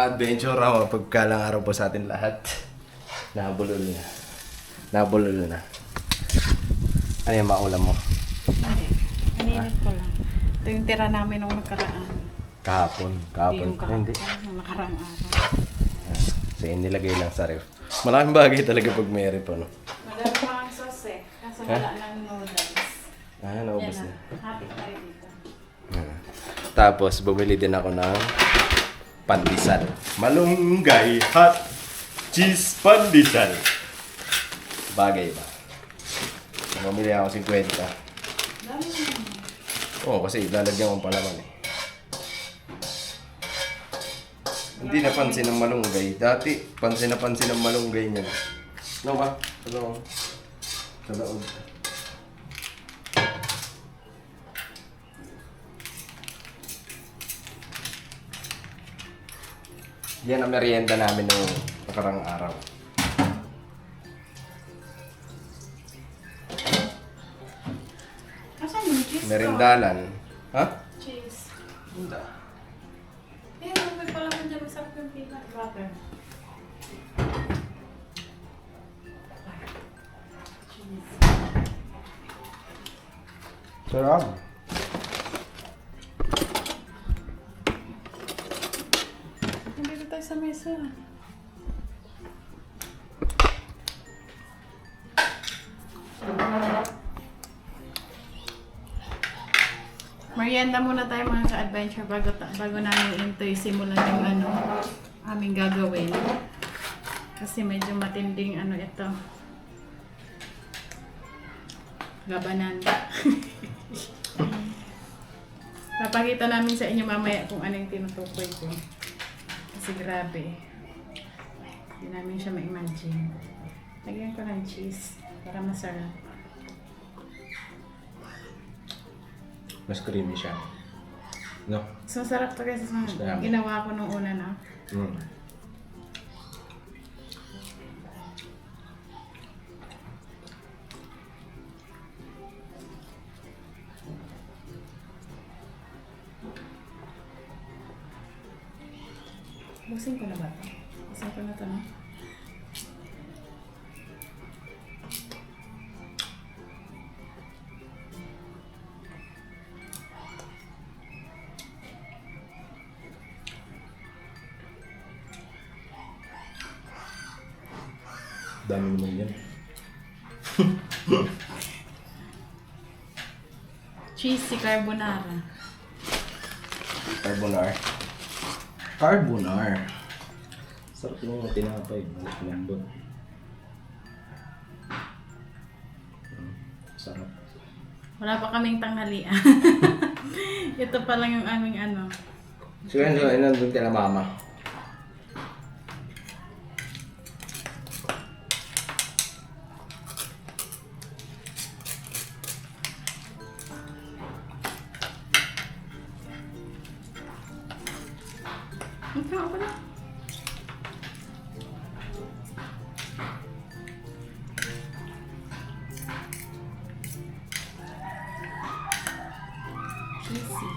adventure ako. Pagkalang araw po sa atin lahat. Nabulol na. Nabulol na. Ano yung maulam mo? Kaninit ko lang. Ito yung tira namin nung nakaraan. Kahapon. Kahapon. Hindi. Nung nakaraang araw. So, nilagay lang sa ref. Malaking bagay talaga pag may ref, ano? Madami pa ang sauce eh. Kaso wala ng noodles. Naubos Yan na. Hapit na rin dito. Tapos, bumili din ako ng pandesal. Malunggay hot cheese pandesal. Bagay ba? Bumili ako 50. Dami na. Oo, kasi lalagyan ko palaman eh. Hindi napansin ng malunggay. Dati, pansin na pansin ng malunggay niyan. Ano ba? Ano? Sa laod. Yan ang merienda namin noong nakarang araw. Asan yung cheese ko? Merindalan. Ha? Cheese. Hindi. Eh, may pala man dyan. Masarap yung peanut butter. Cheese. Sarap. Nandito tayo sa mesa. Merienda muna tayo mga ka-adventure bago namin ito simulan yung aming gagawin. Kasi medyo matinding ito. Labanan. Papakita namin sa inyo mamaya kung ano yung tinutukoy ko. Kasi grabe. Hindi namin siya ma-imagine. Lagyan ko ng cheese para masarap. Mas creamy siya. No? So, sarap to kasi sa ginawa ko nung una na. Mm. Busin ko na ba ito? Busin ko na ito, no? Dami naman yan. Cheesy carbonara. Carbonara. Carbonara. Sarap yung tinapay. Lambot. Sarap. Wala pa kaming tanghalian. Ito pa lang yung aming So yan, nandun ka na mama. Ito ako na. Cheesy.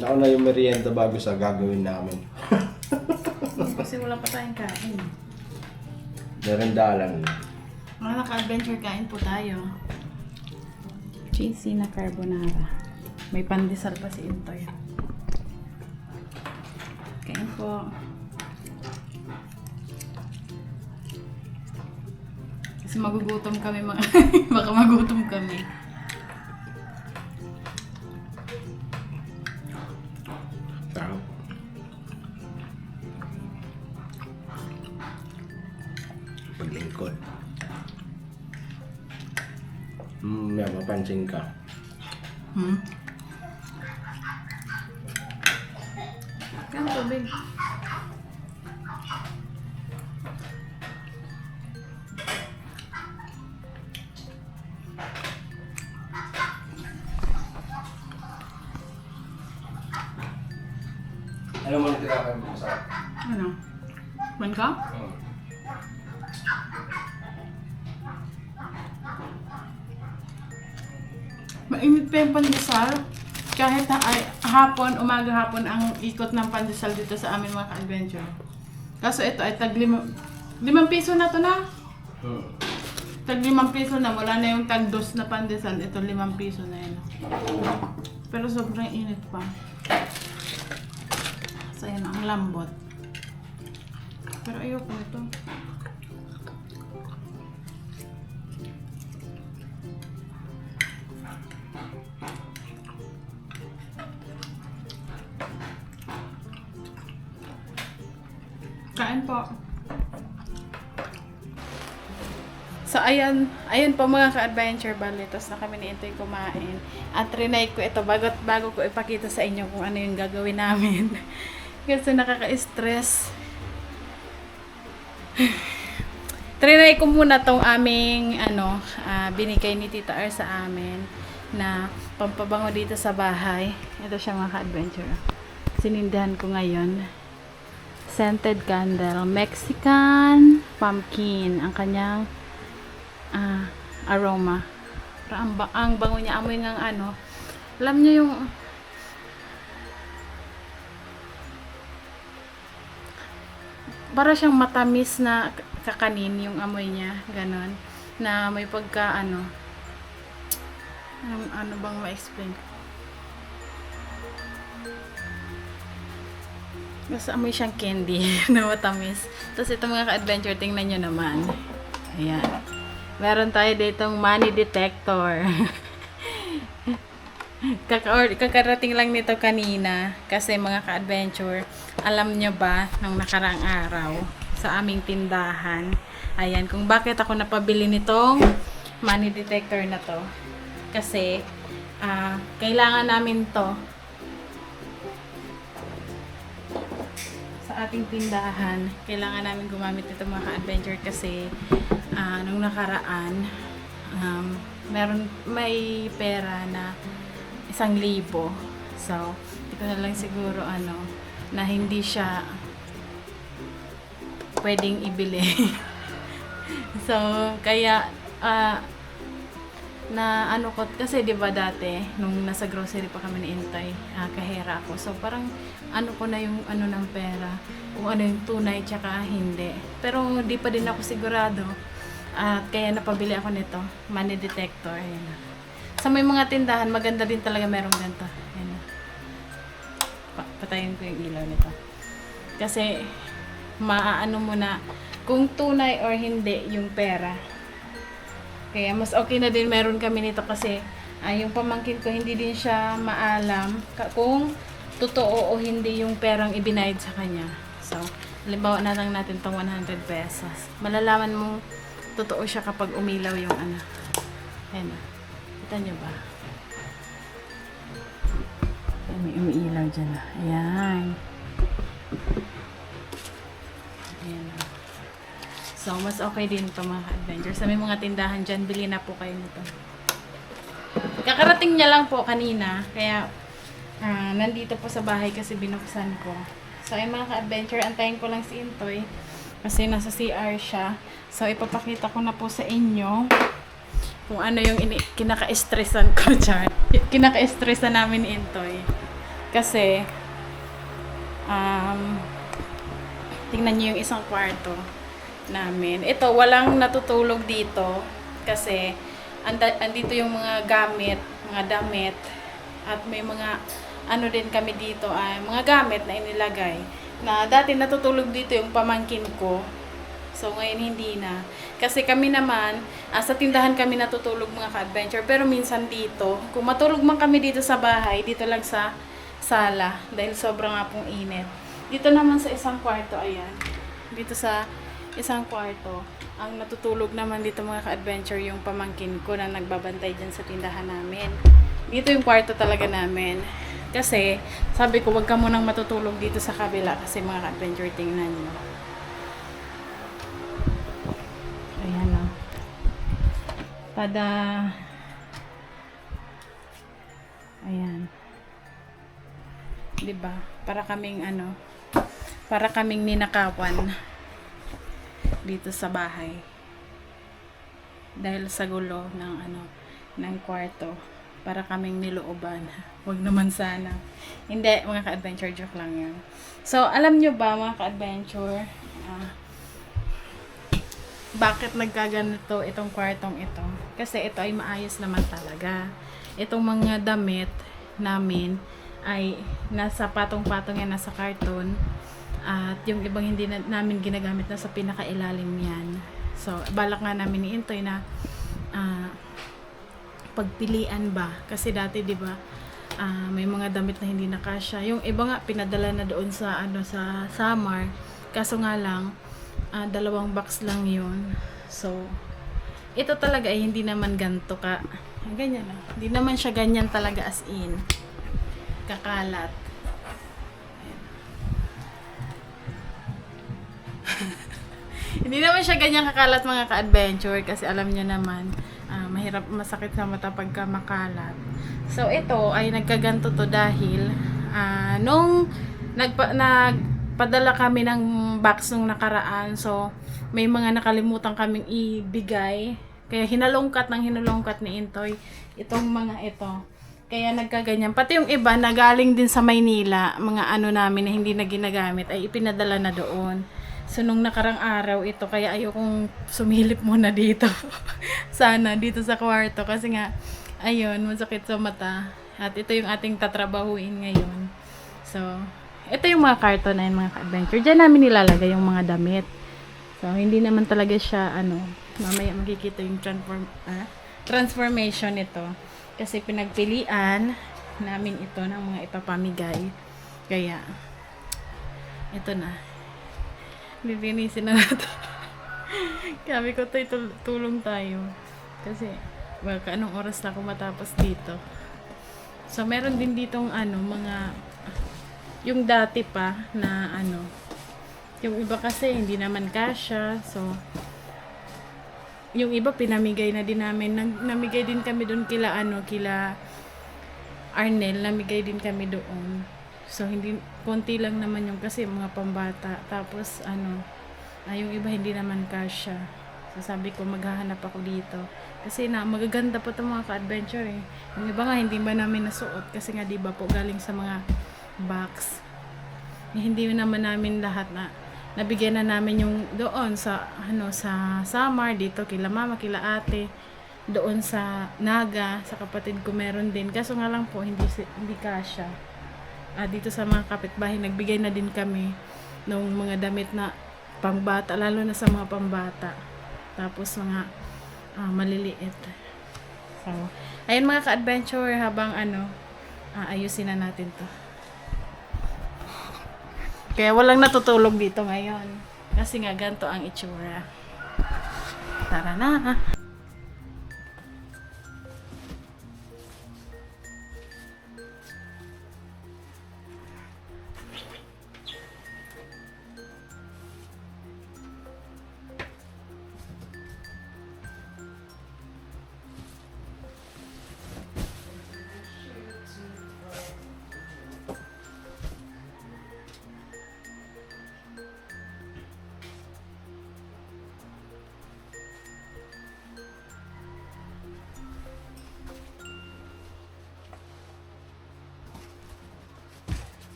Nauna yung merienda bago sa gagawin namin. Kasi wala pa tayong kain. Merindalan. Mga naka-adventure kain po tayo. Cheesy na carbonara. May pandesal pa si Intoy. Kain po. Kasi magugutom kami mga baka magutom kami. Sarap. Paglingkod. May mapansin ka. Yan tubig. Ano mo nitirapan mo sa? Ano? Man ka? Mainit pa yung pandesal. kahit hapon, umaga-hapon ang ikot ng pandesal dito sa amin mga ka-adventure. Kaso ito ay tag 5 piso na to na. Tag 5 piso na, wala na yung tag 2 na pandesal. Ito 5 piso na yun. Pero sobrang init pa. So yan, ang lambot. Pero ayoko nito. Kain po. So, ayan po mga ka-adventure, balitos na kami ni Intoy kumain. At trinay ko ito bago ko ipakita sa inyo kung ano yung gagawin namin. Kasi nakaka-stress. Trinay ko muna tong aming binigay ni Tita R sa amin na pampabango dito sa bahay. Ito siya mga ka-adventure. Sinindahan ko ngayon. Scented candle, Mexican pumpkin ang kanyang aroma. Ang bango niya, amoy ng alam niyo yung para siyang matamis na kakanin yung amoy niya, ganon, na may pagka ano bang ma-explain. Basta amoy siyang candy na matamis. Tapos ito mga ka-adventure, tingnan nyo naman. Ayan. Meron tayo ditong money detector. Kakarating lang nito kanina. Kasi mga ka-adventure, alam nyo ba, nung nakarang araw, sa aming tindahan, ayan, kung bakit ako napabili nitong money detector na to. Kasi, kailangan namin to sa ating tindahan. Kailangan namin gumamit nito mga ka-adventure kasi nung nakaraan may pera na 1,000. So, hindi ko na lang siguro na hindi siya pwedeng ibili. So, kaya na ko kasi 'di ba dati nung nasa grocery pa kami ni Intay, kahera ako. So parang ko na yung ng pera, kung ano yung tunay tsaka hindi. Pero di pa din ako sigurado. At kaya napabili ako nito, money detector. Ayan. Sa may mga tindahan, maganda din talaga merong ganito. Ayan. Patayin ko yung ilaw nito. Kasi maaano mo na kung tunay or hindi yung pera. Kaya mas okay na din meron kami nito kasi yung pamangkin ko hindi din siya maalam kung totoo o hindi yung perang ibinayad sa kanya. So, halimbawa na lang natin itong 100 pesos. Malalaman mo totoo siya kapag umilaw yung Ayan. Kita nyo ba? Ayan, may umiilaw dyan na. Ayan. Ayan. So, mas okay din ito mga ka-adventure. Sa may mga tindahan dyan, bili na po kayo nito. Kakarating niya lang po kanina. Kaya, nandito po sa bahay kasi binuksan ko. So, ay mga ka-adventure, antayin ko lang si Intoy. Kasi nasa CR siya. So, ipapakita ko na po sa inyo kung ano yung kinaka-stressan ko dyan. Kinaka-stressan namin ni Intoy. Kasi, tingnan niyo yung isang kwarto namin. Ito, walang natutulog dito kasi andito yung mga gamit, mga damit, at may mga din kami dito, mga gamit na inilagay na dati natutulog dito yung pamangkin ko. So ngayon hindi na kasi kami naman sa tindahan kami natutulog mga ka-adventure, pero minsan dito, kung matulog man kami dito sa bahay, dito lang sa sala dahil sobrang nga pong init. Dito naman sa isang kwarto, ayan, dito sa isang kwarto, ang natutulog naman dito mga ka-adventure yung pamangkin ko na nagbabantay dyan sa tindahan namin. Dito yung kwarto talaga namin. Kasi, sabi ko, wag ka munang matutulog dito sa kabila kasi mga ka-adventure, tingnan nyo. Ayan o. Tada! Ayan. Diba? Para kaming ninakawan dito sa bahay dahil sa gulo ng ng kwarto. para kaming nilooban. Huwag naman sana. Hindi, mga ka-adventure, joke lang yan. So, alam nyo ba, mga ka-adventure, bakit nagkaganito itong kwartong ito? Kasi ito ay maayos naman talaga. Itong mga damit namin ay nasa patong-patong yan, nasa karton. At yung ibang hindi namin ginagamit na sa pinakailalim yan. So, balak nga namin ni Intoy na pagpilian ba, kasi dati 'di ba may mga damit na hindi nakasya, yung iba nga pinadala na doon sa sa Samar, kaso nga lang 2 box lang yun. So ito talaga ay hindi naman ganto ka ganyan na, hindi naman siya ganyan talaga as in kakalat. Hindi naman siya ganyan kakalat, mga ka-adventure, kasi alam niyo naman mahirap, masakit sa mata pagka makalat. So ito ay nagkaganto to dahil nung nagpadala kami ng box nung nakaraan, so may mga nakalimutan kaming ibigay, kaya hinalungkat ni Intoy itong mga ito, kaya nagkaganyan. Pati yung iba na galing din sa Maynila, mga namin na hindi na ginagamit, ay ipinadala na doon. So, nung nakarang araw ito, kaya ayokong sumilip muna dito. Sana, dito sa kwarto. Kasi nga, ayun, masakit sa mata. At ito yung ating tatrabahuin ngayon. So, ito yung mga karton na yun, mga ka-adventure. Diyan namin nilalagay yung mga damit. So, hindi naman talaga siya, mamaya makikita yung transformation nito. Kasi pinagpilian namin ito ng mga ipapamigay. Kaya, ito na. Lilinisin na natin. Sabi ko, tulong tayo. Kasi, baka anong oras na ako matapos dito. So, meron din ditong mga, yung dati pa na yung iba kasi hindi naman kasya. So, yung iba pinamigay na din namin. Namigay din kami doon kila Arnel, namigay din kami doon. So, konti lang naman yung kasi mga pambata. Tapos, yung iba hindi naman kasya. So, sabi ko, maghahanap ako dito. Kasi magaganda pa itong mga ka-adventure eh. Yung iba nga, hindi ba namin nasuot? Kasi nga, di ba po, galing sa mga box. Hindi naman namin lahat na nabigyan na namin yung doon sa, sa Samar, dito, kila mama, kila ate. Doon sa Naga, sa kapatid ko meron din. Kaso nga lang po, hindi kasya. Dito sa mga kapitbahay, nagbigay na din kami ng mga damit na pambata, lalo na sa mga pambata. Tapos mga maliliit. So, ayun mga ka-adventure, habang ayusin na natin to. Kaya walang natutulog dito ngayon. Kasi nga ganito ang itsura. Tara na.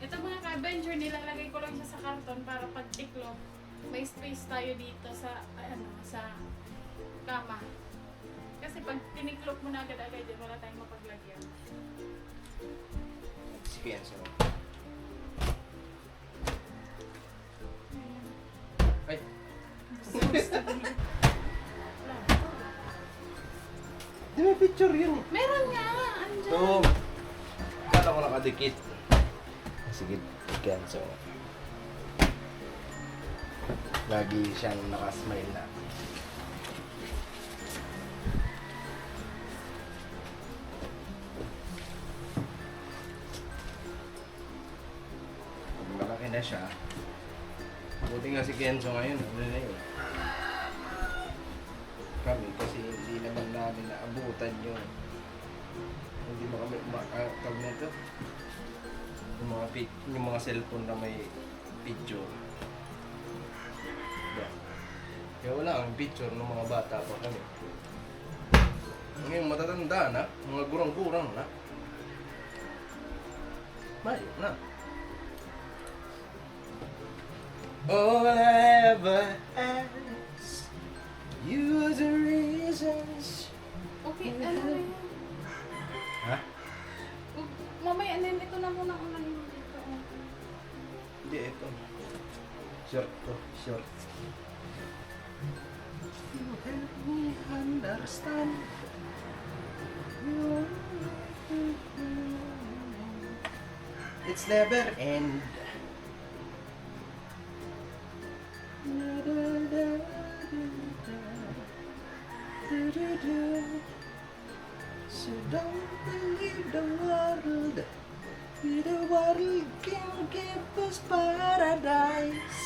Ito mga ka-adventure, nilalagay ko lang siya sa karton para pag tiklop, may space tayo dito sa sa kama. Kasi pag tiniklop mo na agad-agad, wala tayong mapaglagyan. Sige yan, so. Ay! Di may picture yun eh. Meron nga! Andyan! So, kala ko nakadikit. Sige, cancel. Lagi siyang nakasmile na. Pag malaki na siya, buti nga si Kenzo ngayon, ano na yun. Kami kasi hindi naman namin naabutan yung hindi mo kami makakag na ito. Yung mga cellphone na may picture. Yeah. Kaya wala ang picture ng mga bata pa kami. Ngayon matatanda na, mga gurang-gurang na. Mayo na. All I ever ask, you are the reasons. Okay, ano na yun? Ha? Mamaya, then ito na muna ang ano dito. Hindi, ito. Short to, short. You help me understand. It's never end. So don't believe the world. The world can give us paradise.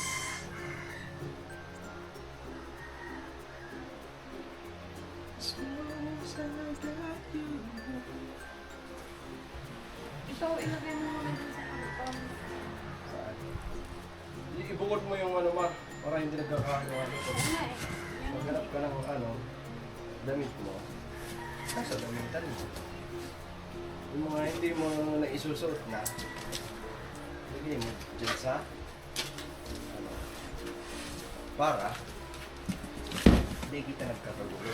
As long as I got you. Ito, ilagay mo muna dun sa karton. Ibukod mo yung ano ma, para hindi nagkakagawa nito. Ano eh? Yan. Maghanap ka ng ano, damit mo. Nasa damitan mo. Yung mga hindi mo na isusuot na, lagay mo dyan sa, ano, para, hindi kita nagkakagulo.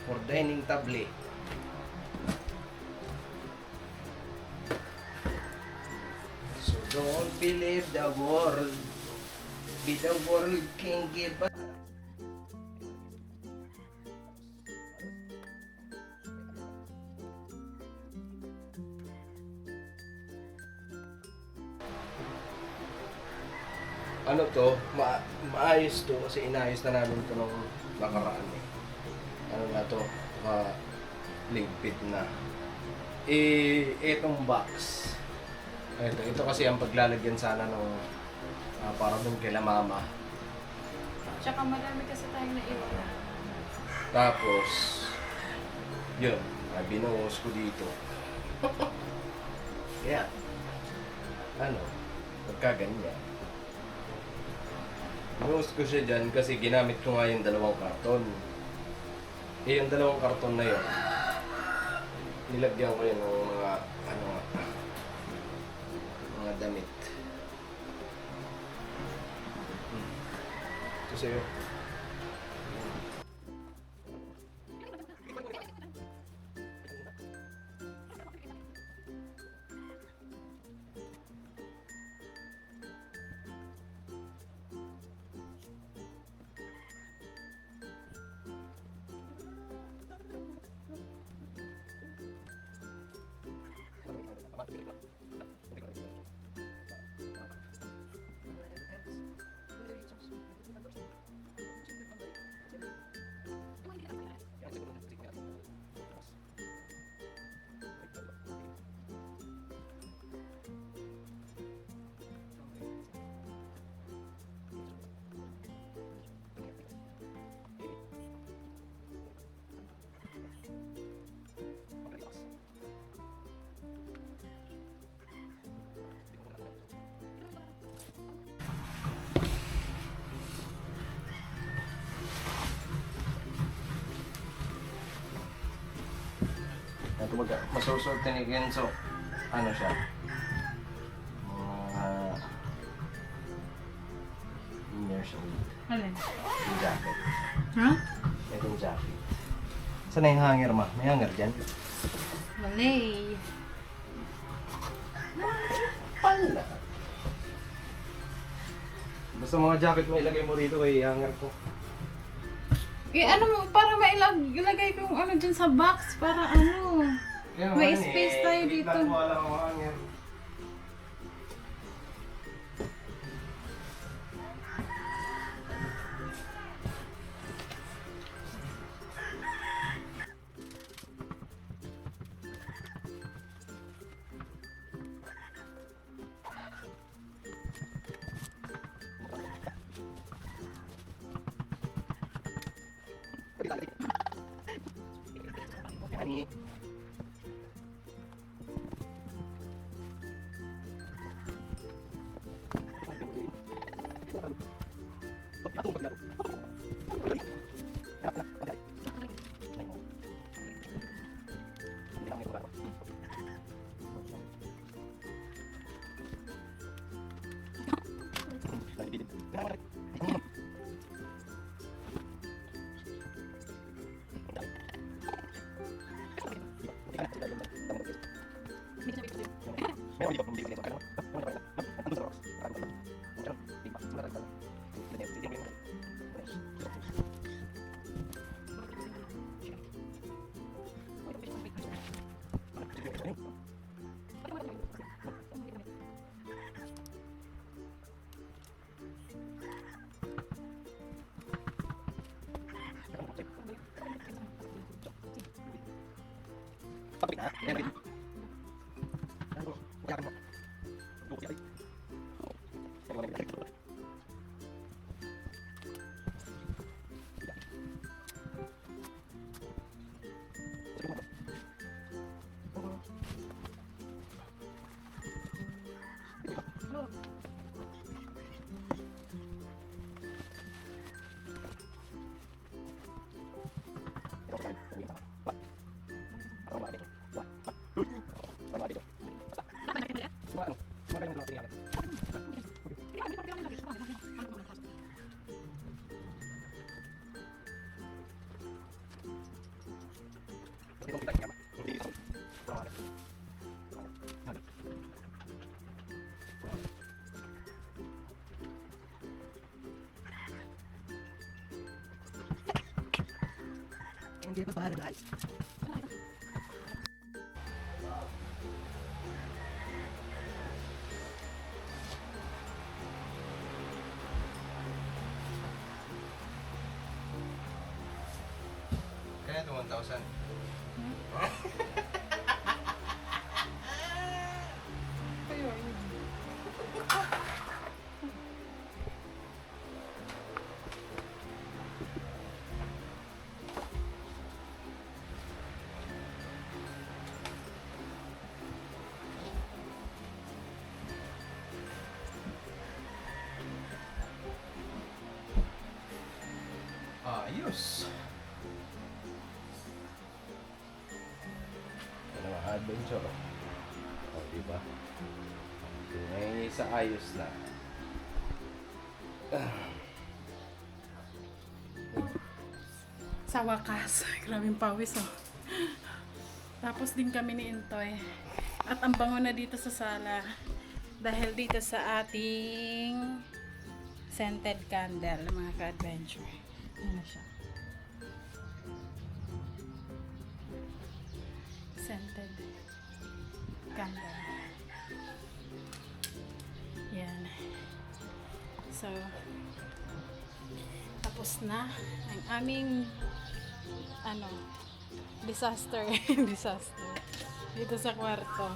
For dining table. So don't believe the world. Be the world can give us. Ano to, maayos to kasi inayos na namin to nung nakaraan eh. Ano na to, ligpit na. Itong box. Ito kasi ang paglalagyan sana nung para dun kay la mama. Tsaka marami kasi tayong naiwan. Tapos, yun, binuhos ko dito. Kaya, ano, pagkaganyan. Binuhos ko siya dyan kasi ginamit ko nga yung dalawang karton. Yung dalawang karton na yun, nilagyan ko yun ng mga, ano nga, mga damit. Ito sa'yo. Masusuot ni Kenzo, ano siya? Immersion. Alin? Yung jacket. Ha? Itong jacket. Saan na yung hanger ma? May hanger dyan? Malay. Pala. Basta mga jacket mo ilagay mo rito kay hanger ko. Eh ano mo, para mailagay ko yung ano dyan sa box, para ano. Kaya May man, space tayo dito. Wala akong hanger. Hindi pa paradise. Kaya ito 1,000. Ayos. Ano mga adventure? O, diba? So, ngayon isa ayos na. Sa wakas, grabing pawis oh. Tapos din kami ni Intoy. At ang bango na dito sa sala. Dahil dito sa ating scented candle, mga ka-adventure. Yan na siya. Scented candle. Yan. So, tapos na ang aming disaster disaster dito sa kwarto.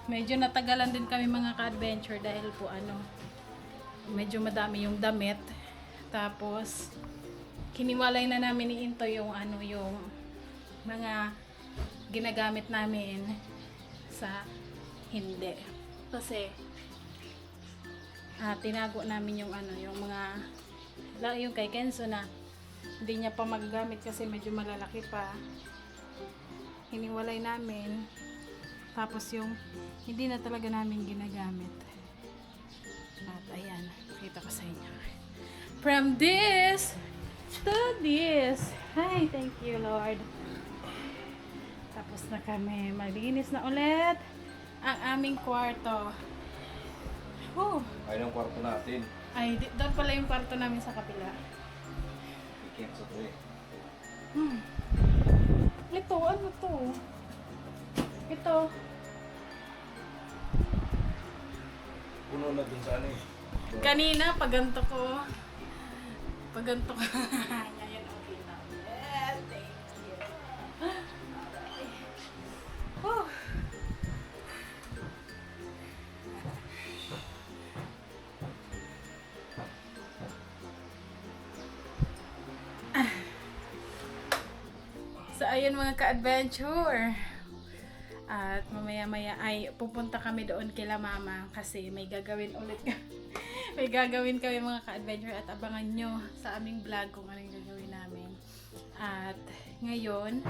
Medyo natagalan din kami mga ka-adventure dahil po medyo madami yung damit. Tapos kiniwalay na namin ni Into yung yung mga ginagamit namin sa hindi. Kasi tinago namin yung yung mga yung kay Kenzo na hindi niya pa magagamit kasi medyo malalaki pa. Hiniwalay namin. Tapos yung hindi na talaga namin ginagamit. At ayan, pakita ko sa inyo. From this to this. Hi, thank you Lord. Tapos na kami. Malinis na ulit ang aming kwarto. Whew. Ayun ang kwarto natin. Ay, doon pala yung kwarto namin sa kapila. Ikit sa to eh. Ito, ano to? Ito. Puno na dun sa ano eh. Kanina, paganto ko. Ngayon, okay na. Yes, thank you. Whew. So, ayun mga ka-adventure. At mamaya-maya ay pupunta kami doon kila mama kasi may gagawin ulit may gagawin kami mga ka-adventure at abangan nyo sa aming vlog kung anong gagawin namin. At ngayon,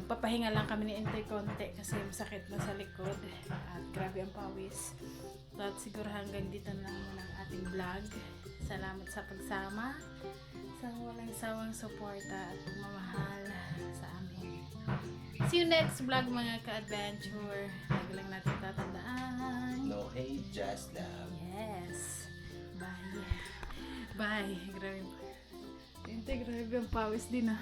papahinga lang kami ni Intay konti kasi masakit na sa likod at grabe ang pawis. At siguro hanggang dito na lang muna ang ating vlog. Salamat sa pagsama, sa walang sawang suporta at pagmamahal sa amin. See you next vlog mga ka-adventure. Lagi lang natin tatandaan. No hate, just love. Yes. Bye. Bye. Grabe. Intay, grabe ang pawis din ah.